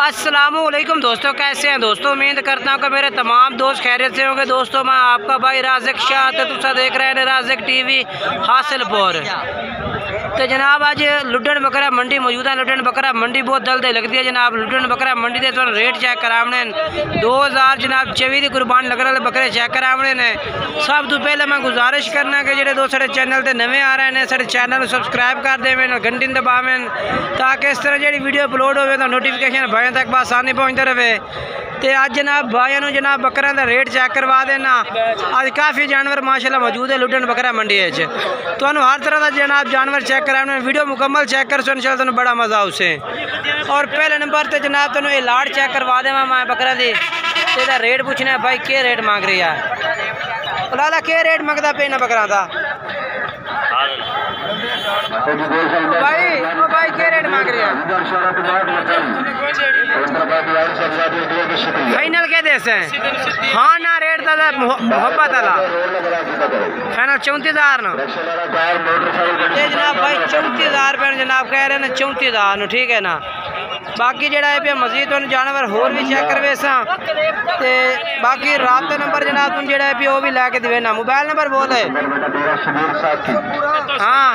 अस्सलामुअलैकुम दोस्तों, कैसे हैं दोस्तों। उम्मीद करता हूँ कि मेरे तमाम दोस्त खैरियत से होंगे। दोस्तों मैं आपका भाई राज़िक शाह तुसा देख रहे हैं राज़िक टीवी हासिलपुर। तो जनाब आज लुड्डन बकरा मंडी मौजूद है। लुड्डन बकरा मंडी बहुत दलदे लगती है जनाब। लुड्डन बकरा मंडी दे तो रेट चेक करावने 2000 जनाब 24 की कुर्बान लग रहे बकरे चेक करावने ने। सब तो पहले मैं गुजारिश करना कि जो दोस्त साढ़े चैनल से नवे आ रहे हैं साढ़े चैनल सबसक्राइब कर देवें, घंटी दबावें ताकि इस तरह जी वीडियो अपलोड हो तो नोटिफिकेशन भाइयों तक आसानी पहुँचता रहे। तो अज जनाब भाइयों जनाब बकरा का रेट चेक करवा देना। अज काफ़ी जानवर माशाल्लाह मौजूद है लुड्डन बकरा मंडी तो हर तरह का जनाब जानवर चेक कराने वीडियो मुकम्मल चेक कर सुन चल तुम बड़ा मज़ा उसे। और पहले नंबर पर जनाब तुम ये लाड़ चेक करवा देवा मैं बकरा की। तो रेट पूछना है भाई के रेट मांग रही है लाला के रेट मंगता पे ना बकरा का भाई के रेट मांग रही है फाइनल के देश है। हाँ ना रेट था मोहब्बत वाला फाइनल 34,000 ना जनाब भाई 34,000 रुपये जनाब कह रहे हैं 34,000 ठीक है ना। बाकी जरा है मजीद जानवर होर भी चेक करवे ते बाकी रात का नंबर जनाब तुम जरा है वो भी लैके देवे ना। मोबाइल नंबर बोल है हाँ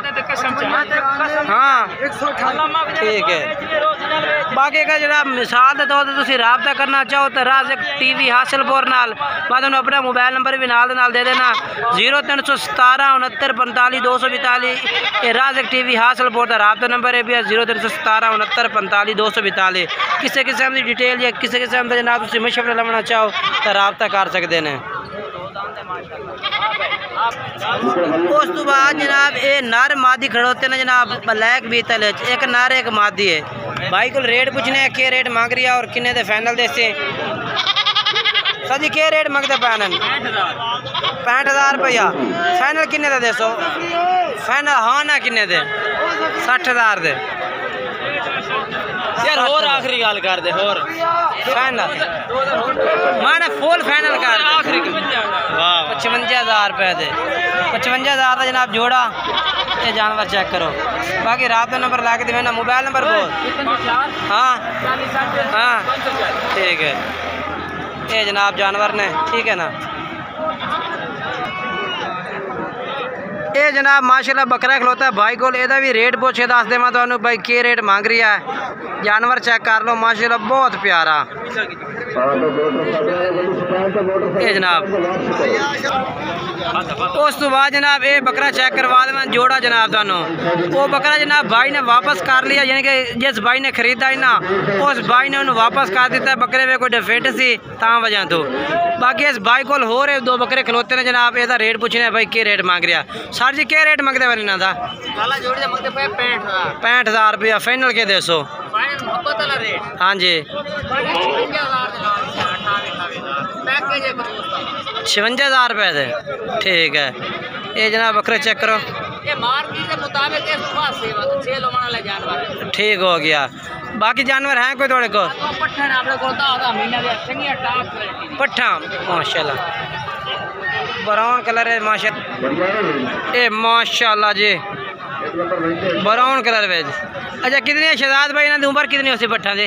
हाँ ठीक है। बाकी का जरा मिसाल के तौर पर रबता करना चाहो तो राज़िक टीवी हासिलपुर नाल मैं तुम्हें अपना मोबाइल नंबर भी नाल दे देना 0317 69 45 242। ये राज़िक टीवी हासिलपुर का रबता नंबर है 0317 69 45 242। किसी किस्म की डिटेल या किसी किस्म का जनाब तुम मशवरा लवना चाहो तो रबता कर सकते हैं। उस तो बाद जनाब ये नर मादी खड़ोते हैं जनाब ब्लैक बीतल एक नर एक मादी है। भाई को रेट पूछने है के रेट मांग रही है और किन्ने दे फाइनल देसे सजी के रेट मंगते पैन 65,000 रुपया फाइनल किन्ने दे दसो फाइनल हाँ ना किन्ने दे 60,000 दे यार होर आखिरी गल कर दे होर फाइनल माने फुल फाइनल कर आखिरी 55,000 रुपये दे 55,000 का जनाब जोड़ा ये जानवर चेक करो। बाकी रात का नंबर ला के देना मोबाइल नंबर बोल हाँ हाँ ठीक है। ये जनाब जानवर ने ठीक है ना। ये जनाब माशाल्लाह बकरा खलोता है भाई को एदा भी रेट पूछे दस दे मैं तो भाई के रेट मांग रही है। जानवर चेक कर लो माशाल्लाह बहुत प्यारा। ये जनाब उस तो बाद जनाब ये बकरा चेक करवा देना जोड़ा जनाब थानू वो बकरा जनाब भाई ने वापस कर लिया यानी कि जिस भाई ने खरीदा है ना उस भाई ने उन्हें वापस कर दिता है। बकरे में कोई डिफेक्ट सी ता वजह तो बाकी इस भाई को हो रहे दो बकरे खलोते हैं जनाब। यदा रेट पूछने भाई के रेट मांग रहा सर जी के रेट मंगते बने ना 65,000 रुपया फाइनल के दसो हाँ जी 56,000 रुपये दे ठीक है। ये जनाब बकरे चेक करो ठीक हो गया। बाकी जानवर हैं कोई थोड़े को पट्ठा माशाल्लाह ब्राउन कलर है माशाल्लाह ये माशाल्लाह जी ब्राउन कलर वेज। अच्छा कितनी शहजाद भाई इन्होंने उम्र कितनी होती पट्ठा दे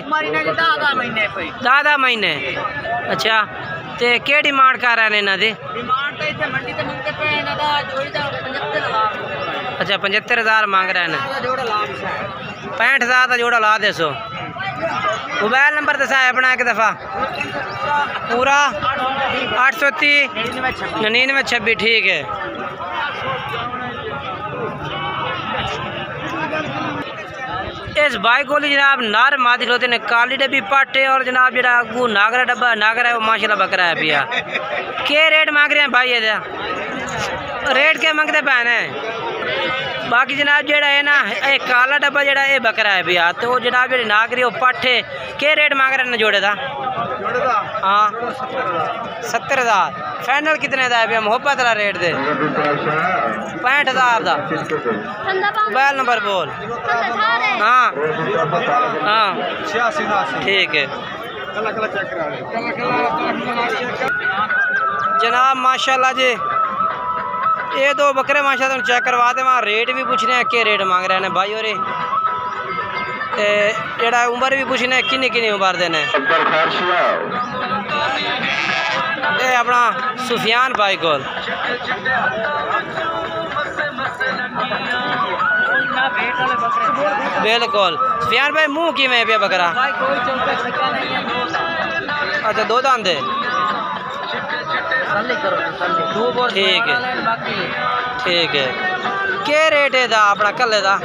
10 महीने। अच्छा तो क्या डिमांड कर रहे हैं इन्हों की अच्छा 75,000 मांग रहे हैं 65,000 का जोड़ा ला दे सो। मोबाइल नंबर दसा है अपना एक दफ़ा पूरा 830 9926 ठीक है। इस बाइक को जनाब नार मादी खलोते ने काली डब्बी पाटे और जनाब जरा अगू नागरा डब्बा नागरा है वो माशाल्लाह बकरा है पिया। के रेट मांग रहे हैं भाई ये रेट के मंगते पैन है। बाकी जनाब जेड़ा है ना ये काला डब्बा जेड़ा ये बकरा है भैया तो जनाब जी नागरी वो पाठे के रेट मांग रहे हैं जोड़े का हाँ 70,000 फाइनल कितने का है भैया मोहब्बत वाला रेट दे 65,000 का। मोबाइल नंबर बोल हाँ हाँ ठीक है जनाब माशाल्लाह जी ये दो बकरे माशाल्लाह चेक करवा दे वहाँ रेट भी पूछने हैं के रेट मांग रहे हैं भाई और जेड़ा उम्र भी पूछने किन्नी किन्नी उम्र देने ये अपना सुफियान भाई को बिल्कुल सुफियान भाई मुंह कि पे बकरा अच्छा दो दांदे ठीक है ठीक है क्या रेट है अपना कल्ले दा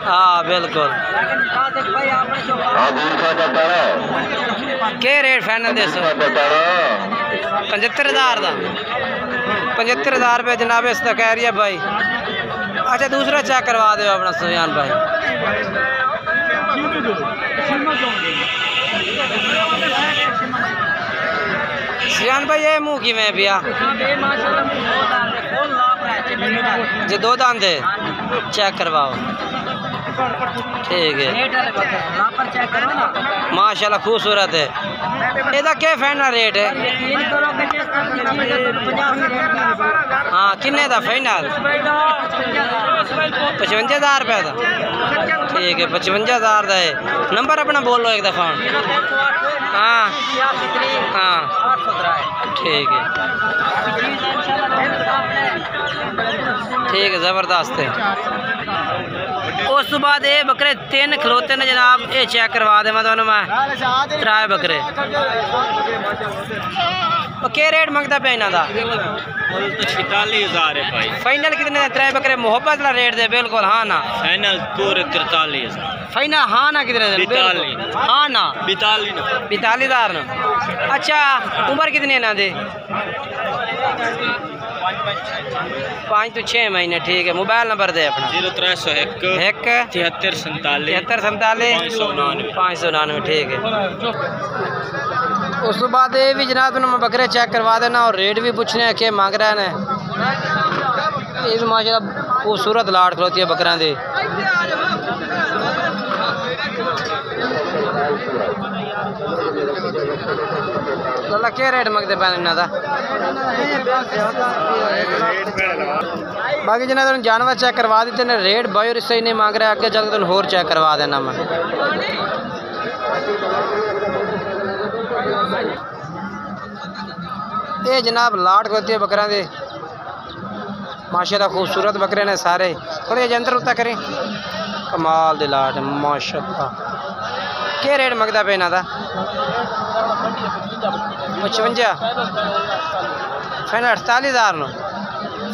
हाँ बिल्कुल क्या रेट फाइनल दे 75,000 का 75,000 रुपये जनाब इसका कह रही है भाई। अच्छा दूसरा चेक करवा दो अपना सुफियान भाई। सुफियान भाई ये मुँह की में पिया जी दो दांदे चेक करवाओ ठीक है माशाल्लाह खूबसूरत है। ਇਹਦਾ क्या फाइनल रेट है हाँ किन्ने का फाइनल 55,000 रुपये का ठीक है 55,000 का है। नंबर अपना बोलो एक दफ़ा हाँ हाँ ठीक है ठीक है ज़बरदस्त है। उस बाद ये बकरे 3 खलोते ने जनाब ये चेक करवा दे मैं त्रै बकरे क्या रेट मंगता पे इन्हों का 46,000 है भाई। फाइनल कितने त्रै बकरे मोहब्बत का रेट दे बिल्कुल हाँ ना फाइनल पूरे 43 फाइनल हाँ ना कितने हाँ ना 42,000 ना। अच्छा उम्र कितनी इन्हों दे 5 to 6 महीने ठीक है। मोबाइल नंबर दे अपना 0301 73 599 ठीक है। उस बाद ये भी जनाब मैं बकरे चेक करवा देना और रेट भी पूछने हैं क्या मांग रहे हैं। ये भी माशाल्लाह खूबसूरत लाट खलोती है बकरा दी। क्या रेट मंगते पे इन्हों का बाकी जिन्हें तुम जानवर चेक करवा दिते ने रेट भाई और इससे ही नहीं मांग रहे आगे चल तुम होर चेक करवा देना मैं। ये जनाब लाट होती है बकरा दे माशाल्लाह खूबसूरत बकरे ने सारे थोड़े अंदर उतना करें कमाल दे लाट माशाल्लाह। क्या रेट मंगता पे इन्हों का 55 फाइनल 48,000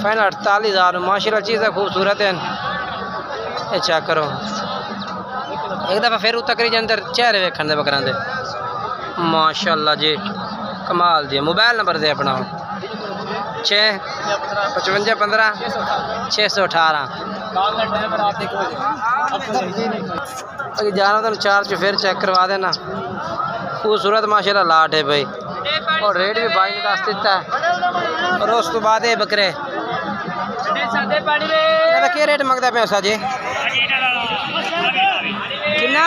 फाइनल 48,000 माशाल्लाह चीज़ें खूबसूरत हैं। ये चेक करो एक दफ़ा फिर उतर करी अंदर चेहरे वेखण दे बकरां दे माशाल्लाह जी कमाल जी। मोबाइल नंबर दे अपना 6 55 15 618 जाना तुम 4 च फिर चेक करवा देना। खूबसूरत माशाल्लाह लाट है भाई और रेट भी भाई ने दस दिता है। और उस तो बाद ये बकरे क्या रेट मंगता पे जी कितना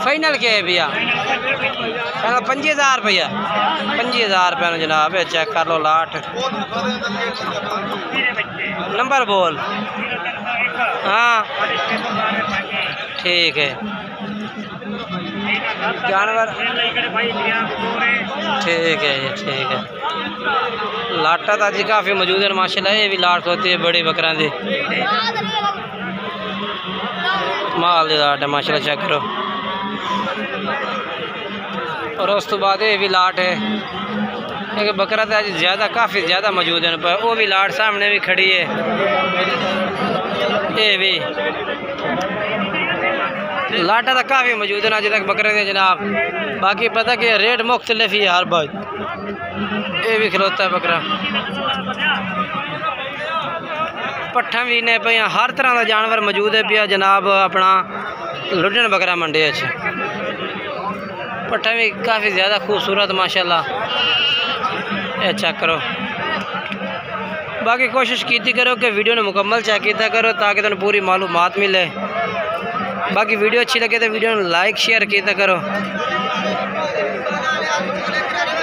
फाइनल क्या है भैया 25,000 रुपया 25,000 रुपये जनाब चेक कर लो लाट। नंबर बोल हाँ ठीक है जानवर ठीक है ये ठीक है। लाटा तो अज काफ़ी मौजूद है माशाल्लाह। ये भी लाट होती है बड़ी बकरा दी माल दी लाट है माशाल्लाह चेक करो। और उस तो बाद ये भी लाट है क्योंकि बकरा तो अज ज़्यादा काफ़ी ज़्यादा मौजूद है वो भी लाट सामने भी खड़ी है। ये भी लाटा तो काफ़ी मौजूद है अज तक बकरे के जनाब। बाकी पता कि रेट मुख्तलिफ ही है हर बार। ये भी खलोता है बकरा पट्ठा भी ने पे हर तरह का जानवर मौजूद है पिया जनाब अपना लुडन बकरा मंडी पट्ठा भी काफ़ी ज़्यादा खूबसूरत माशाल्लाह। ये चेक करो। बाकी कोशिश की करो कि वीडियो ने मुकम्मल चेक किया करो ताकि तुम पूरी मालूमात मिले। बाकी वीडियो अच्छी लगे तो वीडियो ने लाइक शेयर किया करो।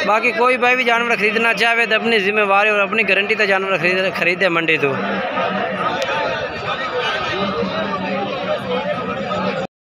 बाकी कोई भाई भी जानवर खरीदना चाहे तो अपनी जिम्मेवारी और अपनी गारंटी तो जानवर खरीदे मंडी तो।